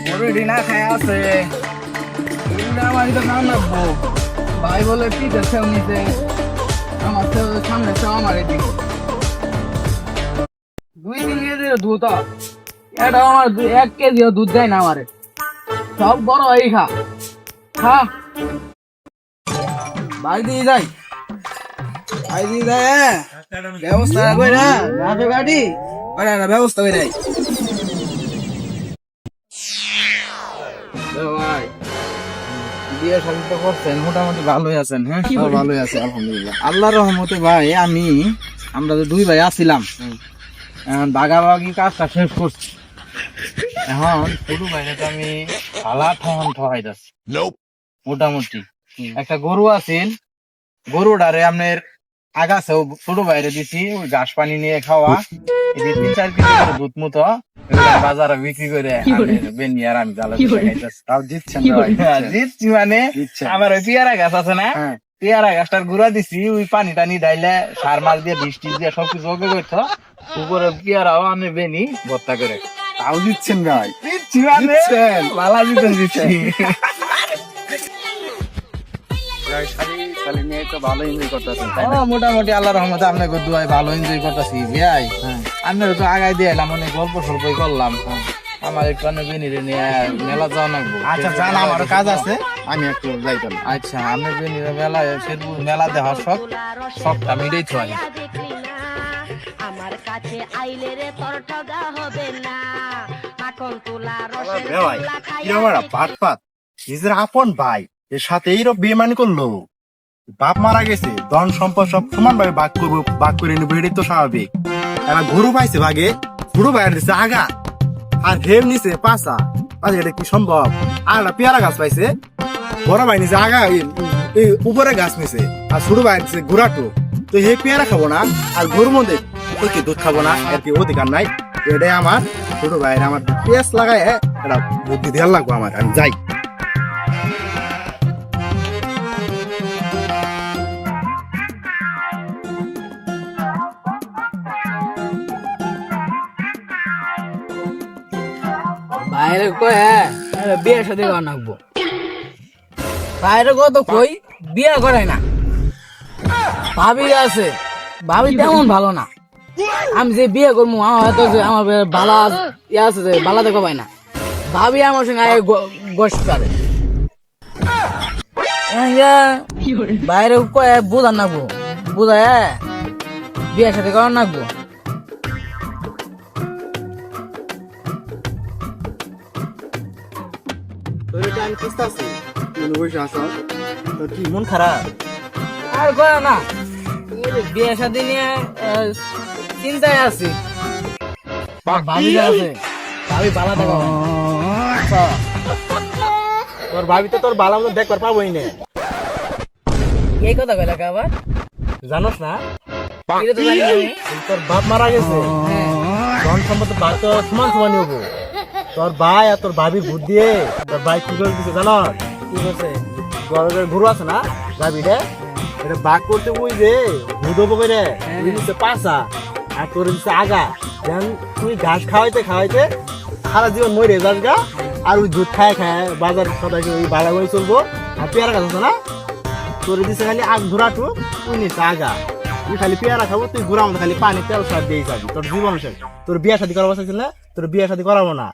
গরুটি না খায় আছে আমারই তো খাওয়া লাগবো। ভাই বলে পিঠের সেও নিতে আমার সেও সামনে সেও আমার এদিকে 2-3 কেজি দুধ এটা আমার 1 কেজিও দুধ দেয় না আমারে। সব বড় এই খা খা বাড়ি দিয়ে যাই বাড়ি দিয়ে যায় ব্যবস্থা করে না রাখো গাড়ি ব্যবস্থা করে দেয়। ভাই বিয়ে শাদী তো করছেন মোটামুটি ভালোই আছেন? হ্যাঁ ভালোই আছে আলহামদুলিল্লাহ আল্লাহর রহমতে। ভাই আমরা তো 2 ভাই আছিলাম, এখন বাগাবাগি কাজটা শেষ করছি। এখন ছোট ভাইটা তো আমি ফালা ঠহাই যাচ্ছি মোটামুটি। একটা গরু আছিল, গরুটারে আপনার আগাছেও ছোট বাইরে দিছি ওই ঘাস পানি নিয়ে খাওয়া, 3-4 কেজি করে দুধ মতো বাজারে বিক্রি করে বেনি আর আমি জ্বালা তাও দিচ্ছেন দিচ্ছি। মানে আমার ওই পেয়ারা গাছ আছে না, পেয়ারা গাছটার গুড়া দিছি, ওই পানি টানি ডাইলে সার মার দিয়ে বৃষ্টি দিয়ে সবকিছু ওকে করতো উপরে পেয়ারাও আমি বেনি ভর্তা করে তাও দিচ্ছেন ভাই? দিচ্ছি মানে ভালো দিচ্ছি। মোটামুটি আল্লাহ রহমতে আপনাকে দুয়াই ভালো এনজয় করতেছি ভাই। আপনারা তো আগাই দিয়ে এলাম, অনেক গল্প সল্প করলাম। আমার একটু বেনিরে নিয়ে মেলা যাওয়া লাগবো। আচ্ছা জান, আমার কাজ আছে, আমি একটু যাইতাম। আচ্ছা আপনার বেনিরে মেলা শেরপুর মেলা দেওয়ার সবটা মিটাই তো আগে। আমার কাছে আইলে রে তোর ঠগা হবে না, মাখন তোলা রসের ভাই কিরকম একটা পাট নিজের আপন ভাই এর সাথে এইরকম বেমানি করলো। বাপ মারা গেছে, ধন সম্পদ সব সমান ভাবে ভাগ করে নিবো, এটাই তো স্বাভাবিক। এবার গরু পাইছে ভাগে, গরু ভাইয়ের দিচ্ছে আগা আর হেম নিছে পাশা। আচ্ছা এটা কি সম্ভব? আর একটা পেয়ারা গাছ পাইছে, বড় ভাই নিছে আগা, এই উপরে গাছ নিছে, আর ছোট ভাই নিছে ঘোরাটো। তো হে পেয়ারা খাবো না আর গরুর মধ্যে তো কি দুধ খাবো না, এর কি অধিকার নাই? এটাই আমার ছোট ভাইয়ের আমার পেঁয়াজ লাগায় এটা বুদ্ধি দেওয়ার লাগবো আমার। আমি যাই। বাইরে কই বিয়ে সাথে করা নাকবো, বাইরে কত কই বিয়ে করে না। ভাবি আছে, ভাবি তেমন ভালো না। আমি যে বিয়ে করবো আমার হয়তো যে আমার বালা ইয়ে আছে যে বালা দেখো পাই না। ভাবি আমার সঙ্গে আগে গোষ্ঠ করে বাইরে কয়ে বুঝার নাকবো, বুঝায় বিয়ের সাথে করার নাকবো। কি মন খারাপ? আর করে না, বিয়ে শাদী নিয়ে চিন্তায় আছি। ভাবি আছে, ভাবি বালা দেখো। তোর ভাবি তো তোর বালা মতো দেখবার পাবোই না। এই কথা কইলা আবার জানোস না এটা তো জানি আমি। তোর বাপ মারা গেছে, ধন সম্পদ ভাগ তো সমান সমান হবো। তোর ভাই আর তোর ভাবি ভূত দিয়ে তোর ভাই কি করে দিচ্ছে জানো? কি করছে? গরু আছে না ভাবি রে, এটা বাঘ করতে ওই যে ভূত হবো করে দিচ্ছে পাশা আর তোর দিচ্ছে আগা। যেন তুই ঘাস খাওয়াইতে খাওয়াইতে সারা জীবন মরে যাস গা, আর ওই দুধ খায় খায় বাজার সবাইকে ওই বালা করে চলবো। আর পেয়ারা গাছ আছে না, তোর দিচ্ছে খালি আগ ঘোরাটু, তুই নিচ্ছে আগা। তুই খালি পেয়ারা খাবো, তুই ঘোরা মতো খালি পানি তেল সার দিয়ে যাবি, তোর জীবন শেষ। তোর বিয়ে শাদী করাবো চাইছিল না, তোর বিয়ে শাদী করাবো না।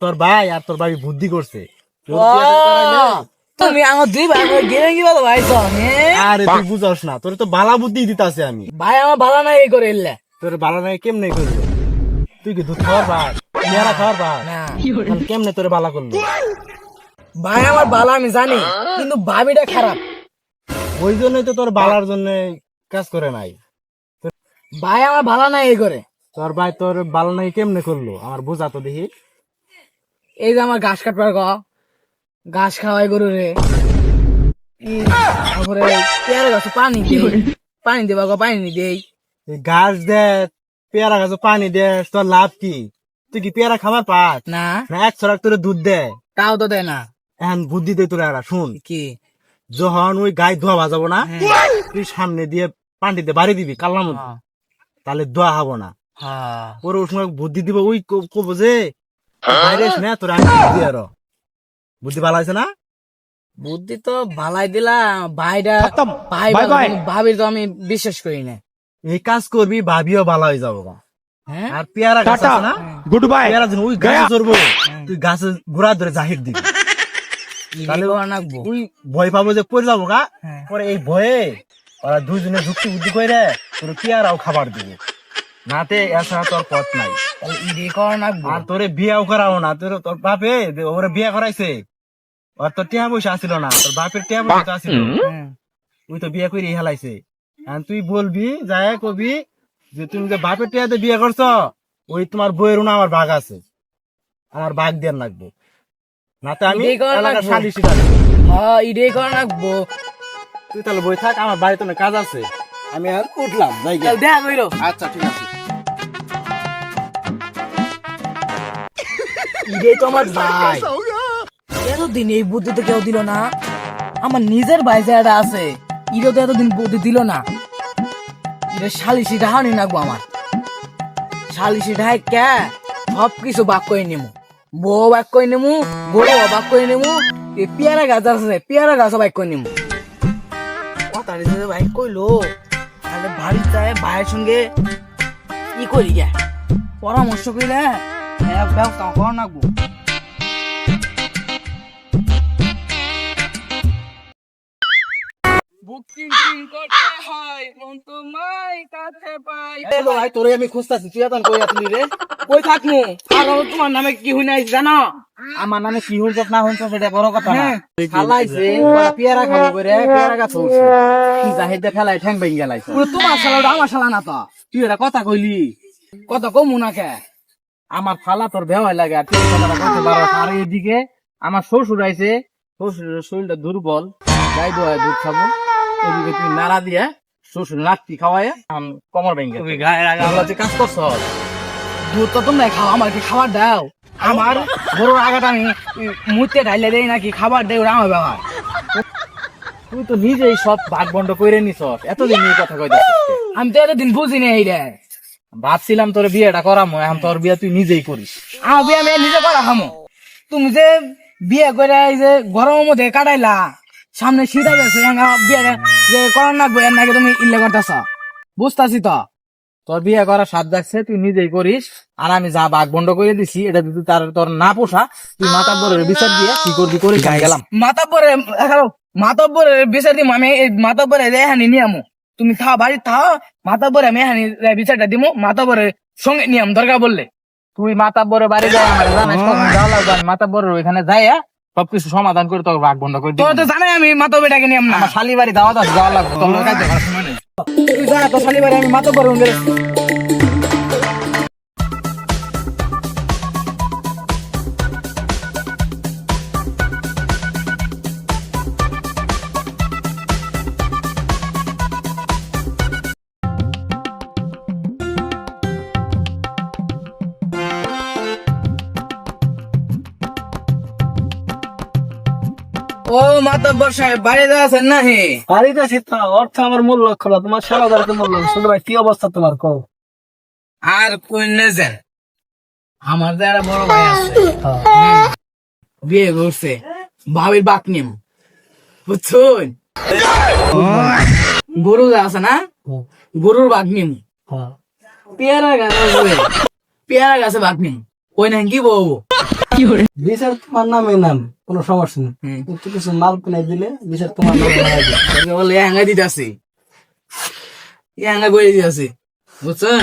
তোর ভাই আর তোর ভাবি বুদ্ধি করছে। তুমি আমার 2 ভাই গেলে কি বলো ভাই? আরে তুই বুঝাস না, তোর তো বালা বুদ্ধি দিতাছে আমি। ভাই আমার ভালো নাই এই করে এলে। তোর বালা নাই কেমনে করলো? তুই কি দুধ খাওয়ার ভাত, পেয়ারা খাওয়ার ভাত? না কেমনে তোর বালা করলো? ভাই আমার ভালো আমি জানি, কিন্তু ভাবিটা খারাপ। ওই জন্যই তো তোর বালার জন্য কাজ করে নাই। ভাই আমার ভালো নাই এই করে। তোর ভাই তোর বালা নাই কেমনে করলো আমার বুঝা তো দেখি। এই যে আমার ঘাস কাটবার ঘাস খাওয়াই গরু রে, তারপরে পেয়ারা গাছ পানি দেবা পানি দেই। ঘাস দে, পেয়ারা গাছ পানি দে, তোর লাভ কি? তুই কি পেয়ারা খাবার পাস না? এক ছড়াক তোর দুধ দে, তাও তো দেয় না। এখন বুদ্ধি দে তোর একটা শুন। কি? যখন ওই গায়ে ধোয়া ভাজাবো না, তুই সামনে দিয়ে পানিতে বাড়ি দিবি কাল্লার মধ্যে, তাহলে ধোয়া হবো না। ওর সময় বুদ্ধি দিব, ওই কব যে ভাইরেস না তোর আমি বুদ্ধি আরো বুদ্ধি ভালো আছে না বুদ্ধি তো ভালাই দিলা ভাইরা ভাই ভাবির তো আমি বিশ্বাস করি না। এই কাজ করবি ভাবিও ভালো হয়ে যাবো গা। হ্যাঁ আর পেয়ারা গাছ আছে না গুড বাই পেয়ারা যেন ওই গাছে চড়বো তুই গাছে গোড়া ধরে জাহির দিবি তাহলে নাকবো তুই ভয় পাবো যে পড়ে যাবো গা হ্যাঁ। পরে এই ভয়ে ওরা দুইজনে যুক্তি বুদ্ধি করে তোর পেয়ারাও খাবার দিবে নাতে এছাড়া তোর পথ নাই ইডি করা নাকবো। আর তোরে বিয়াও করাও না তোর বাপে ওরে বিয়া করাইছে আর তোর টিয়া পয়সা আসিল না তোর বাপের টিয়া পয়সা আসিল ওই তো বিয়া করে হেলাইছে আর তুই বলবি যায় কবি যে তুমি যে বাপের টিয়াতে বিয়ে করছ ওই তোমার বইয়ের না আমার ভাগ আছে আমার ভাগ দেওয়ার লাগবে নাতে আমি এটাই করা এলাকার লাগবো। সালিশি থাকবো। হ্যাঁ ইডি করা নাকবো। তুই তাহলে বই থাক আমার বাড়িতে অনেক কাজ আছে আমি আর উঠলাম যাই গে। তাহলে দেখা কইরো। আচ্ছা ঠিক আছে ইডে তো আমার ভাই। এতদিন এই বুদ্ধি তো কেউ দিল না। আমার নিজের ভাই যেটা আছে ইডে তো এতদিন বুদ্ধি দিল না। ইডে শালিশি ঢাহানি নাকবো আমার। শালিশি ঢাই কে সব কিছু বাক করে নেবো। বউ বাক করে নেবো, গরু বাক করে নেবো, এই পেয়ারা গাছ আছে পেয়ারা গাছ বাক করে নেবো। কথা ভাই কইলো তাহলে বাড়ি যায় ভাইয়ের সঙ্গে ই করি গে পরামর্শ কইলে এক ব্যবস্থা করা নাকবো। ভাই তোরে আমি খুঁজতাছি তুই এখন কই আসলি রে কই থাকমু আর তোমার নামে কি হই নাই জানো? আমার নামে কি হুনছ না হুনছ সেটা বড় কথা না হ্যাঁ। খালাইছে ওরা পেয়ারা খাবো করে পেয়ারা গাছ উঠছে জাহিদে ফেলাই ঠ্যাং ভেঙে গেলাইছে পুরো তোমার শালা ওটা আমার শালা না তো। তুই এটা কথা কইলি কত কমু না কে আমার ফালা তোর ভেওয়াই লাগে আর তুই কথাটা কইতে পারো আর এদিকে আমার শ্বশুর আইছে শ্বশুরের শরীরটা দুর্বল যাই দোয়া দুধ খাবো এদিকে তুই নাড়া দিয়ে শ্বশুর লাত্তি খাওয়ায় কমর ভেঙে তুমি গায়ের আগে আল্লাহ যে কাজ করছ দুধ তো তোমরা খাও আমার কি খাবার দাও? আমার গরুর আগাটা আমি মুতে ঢাইলে দেই নাকি খাবার দেই ওরা আমার ব্যবহার। তুই তো নিজেই সব ভাগ বন্ড করে নিছ এতদিন এই কথা কই আমি তো এতদিন বুঝি না এইটা। ভাবছিলাম তোর বিয়েটা করামো এখন তোর বিয়ে তুই নিজেই করিস আমার বিয়ে আমি নিজে করা খামো। তুমি যে বিয়ে করে এই যে গরমের মধ্যে কাটাইলা সামনে শীত আছে বিয়ে যে করার নাকবো এর নাকি তুমি ইল্লে করতেছ বুঝতাছি তো। তোর বিয়ে করার সাথ যাচ্ছে তুই নিজেই করিস আর আমি যা ভাগ বন্ড করে দিছি এটা যদি তোর না পোষা তুই মাথা বড় বিচার দিয়ে কি করবি করে গেলাম মাতাব্বরের বিচার দিম আমি এই মাতাব্বরের এহানি নিয়ে আমো। তুমি থাও বাড়ি থাও মাতাব্বরে আমি এহানি বিচারটা দিমো মাতাব্বরের সঙ্গে নিয়ে আম দরকার বললে। তুই মাথা বড় বাড়ি যায় আমার জানাস কখন যাওয়া লাগবে আমি মাথা বড় ওইখানে যাই সবকিছু সমাধান করে তোকে ভাগ বন্ড করে দিই তোর তো জানাই আমি মাতাব্বরটাকে নিয়ে আম না। আমার শালি বাড়ি দাওয়াত আছে যাওয়া লাগবে তোর কাজ দেখার সময় নেই তুই যা তো শনিবারে আমি মাতাব্বর ও মাতাব্বর সাহেব বাড়িতে আছেন না হে? বাড়িতে আছি তো অর্থ আমার মূল লক্ষ্য না তোমার সেবা করাতে মূল লক্ষ্য। ছোট ভাই কি অবস্থা তোমার কও? আর কইনে যান আমার যে একটা বড় ভাই আছে বিয়ে করছে ভাবির বাক নিম বুঝছুন গরু আছে না গরুর বাক নিম হ্যাঁ। পেয়ারা গাছ আছে পেয়ারা গাছে বাক নিম ওই না কি বলবো বিচার তোমার নামে নাম কোনো সমস্যা নেই একটু কিছু মাল কিনে দিলে বিচার তোমার নামে বানাই দিবে। বলে হ্যাঙ্গা দিতেছি হ্যাঙ্গা করে দিতেছি বুঝছেন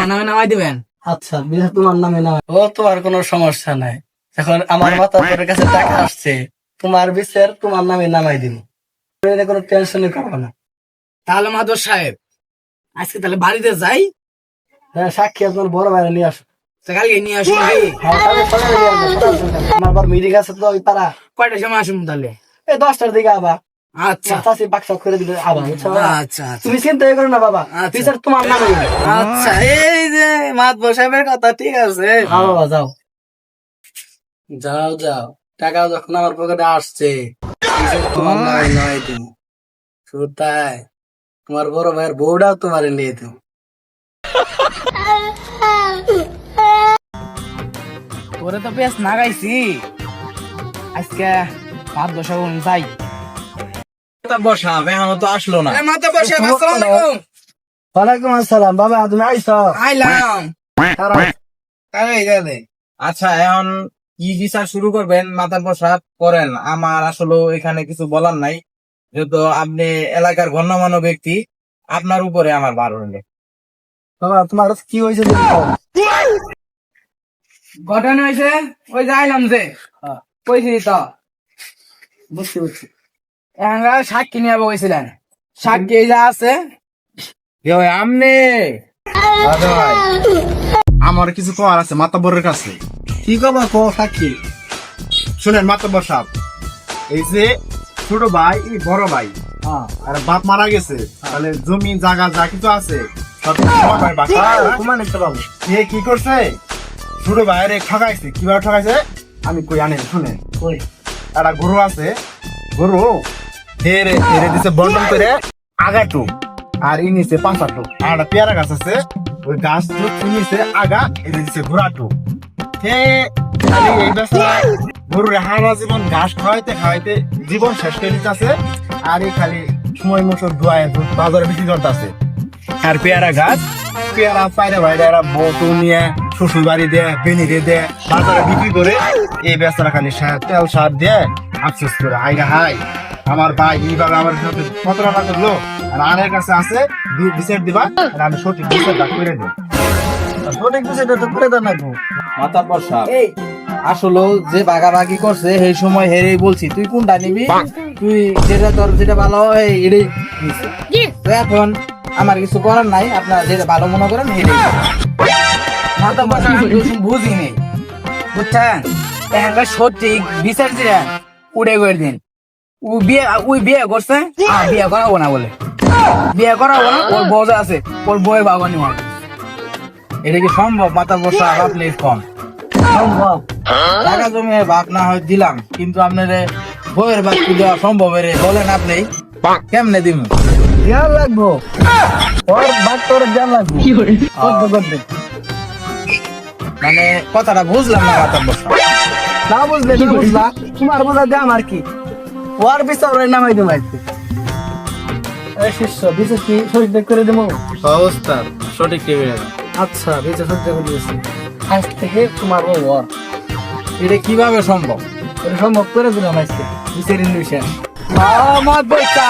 নামে নামাই দিবেন। আচ্ছা বিচার তোমার নামে নামে ও তোমার কোনো সমস্যা নাই। এখন আমার মাথা তোর কাছে টাকা আসছে তোমার বিচার তোমার নামে নামাই দিন কোনো টেনশনই করবো না। তাহলে মাদর সাহেব আজকে তাহলে বাড়িতে যাই হ্যাঁ সাক্ষী আপনার বড় ভাইরা নিয়ে আসো। তা কালকে নিয়ে আসুন নাকি? হ্যাঁ, তাহলে সকালে নিয়ে আসবো, সকাল সকাল। আমার আবার মিটিং আছে তো ওই পাড়া কয়টার সময় আসুন তাহলে? এই 10টার দিকে আবার আচ্ছা চাষি বাক্সা করে দিলে আবার বুঝছো বাবা? আচ্ছা আচ্ছা তুমি চিন্তাই করো না বাবা আচ্ছা। বিচার তোমার নামে দিবে। আচ্ছা এই যে মাদবর সাহেবের কথা ঠিক আছে। হ্যাঁ বাবা যাও যাও যাও টাকা যখন আমার পকেটে আসছে বিচার তোমার নামে নয় দিন শুধু তাই তোমার বড় ভাইয়ের বউটাও তোমার নিয়ে দিও। তোরে তো বেশ নাগাইছি আজকে ভাত বসাবো যাই। মাতাব্বর সাহেব এখনো তো আসলো না। মাথা বসে ওয়ালাইকুম আসসালাম বাবা, তুমি আইছো? আইলাম। এই দে আচ্ছা এখন কি বিচার শুরু করবেন মাতাব্বর সাহেব করেন, আমার আসলে এখানে কিছু বলার নাই, যেহেতু আপনি এলাকার গণ্যমান্য ব্যক্তি, আপনার উপরে আমার বার হইলো। বাবা তোমার কি হয়েছে? ঘটনা হয়েছে ওই যাইলাম যে কইছি তো বুঝতে বুঝছি। এখন সাক্ষী নিয়ে বইছিলেন, সাক্ষী এই যা আছে আমনে দাদা ভাই, আমার কিছু করার আছে মাতাব্বরের কাছে। কি কবা কো সাক্ষী? শুনেন মাতাব্বর সাহেব, এই যে ছোট ভাই এই বড় ভাই আর বাপ মারা গেছে, তাহলে জমি জায়গা যা কিছু আছে সব সমান ভাই বাকি। তোমার নিতে পাবো। এ কি করছে, ছোট ভাইরে ঠকাইছে। কিভাবে ঠকাইছে আমি কই আনেন, শুনেন। কই একটা গরু আছে, গরু হেরে হেরে দিছে বন্টন করে আগাটু, আর ই নিচে পাঁচাটু। আর একটা পেয়ারা গাছ আছে, ওই গাছ নিচে আগা এনে দিছে ঘোরাটু। হে খালি এই বেচা গরুর হারা জীবন ঘাস খাওয়াইতে খাওয়াইতে জীবন শেষ করে দিতেছে, আর এই খালি সময় মতো ধোয়ায় বাজারে বিক্রি করতেছে। আর পেয়ারা গাছ, পেয়ারা পায়রা ভাইরা এরা বউ নিয়ে শ্বশুর বাড়ি দেয়, বেনিরে দেয়, বাজারে বিক্রি করে এই বেচারা খালি তেল সার দিয়ে আফসোস করে হাইরা হাই আমার ভাই এইভাবে আমার সাথে প্রতারণা করলো, আর আরের কাছে আছে বিচার দিবা, আর আমি সঠিক বিচারটা করে দেব। সঠিক বিষয়টা তো করে দাও না গো। মাতাব্বর সাহেব এই আসলে যে ভাগাভাগি করছে সেই সময় হেরেই বলছি তুই কোনটা নিবি, তুই যেটা তোর যেটা ভালো হয় এটাই নিছে। তো এখন আমার কিছু করার নাই, আপনারা যেটা ভালো মনে করেন হেরেই মাথা বসা বুঝি নেই বুঝছেন। এখন সঠিক বিচার দিলেন উড়ে করে দিন। ওই বিয়ে করছে, বিয়ে করাবো না বলে, বিয়ে করাবো না, ওর বউ যা আছে ওর বউয়ের বাগানি মার। এটা কি সম্ভব মাতাব্বর সাহেব? আপনি কম সম্ভব। টাকা জমিয়ে বাপ না হয় দিলাম, কিন্তু আপনার বইয়ের বাপ কি দেওয়া সম্ভব রে বলেন? আপনি কেমনে দিব? জ্ঞান লাগবো, ওর বাদ তোর জ্ঞান লাগবো। করতে করতে মানে কথাটা বুঝলাম না মাতাব্বর সাহেব। না বুঝলে না বুঝলা, তোমার বোঝা দিয়ে আমার কি? ওর বিচার ওর নামাই দেবো আজকে। এই শিষ্য বিচার কি সঠিক করে দেবো? অবস্থা সঠিক টেবিলে আচ্ছা বিচার সঠিক করে দিয়েছি। আজ থেকে তোমার ও ওর এটা কিভাবে সম্ভব? এটা সম্ভব করে দিলাম আজকে। বিচারের বিষয় আমার বইটা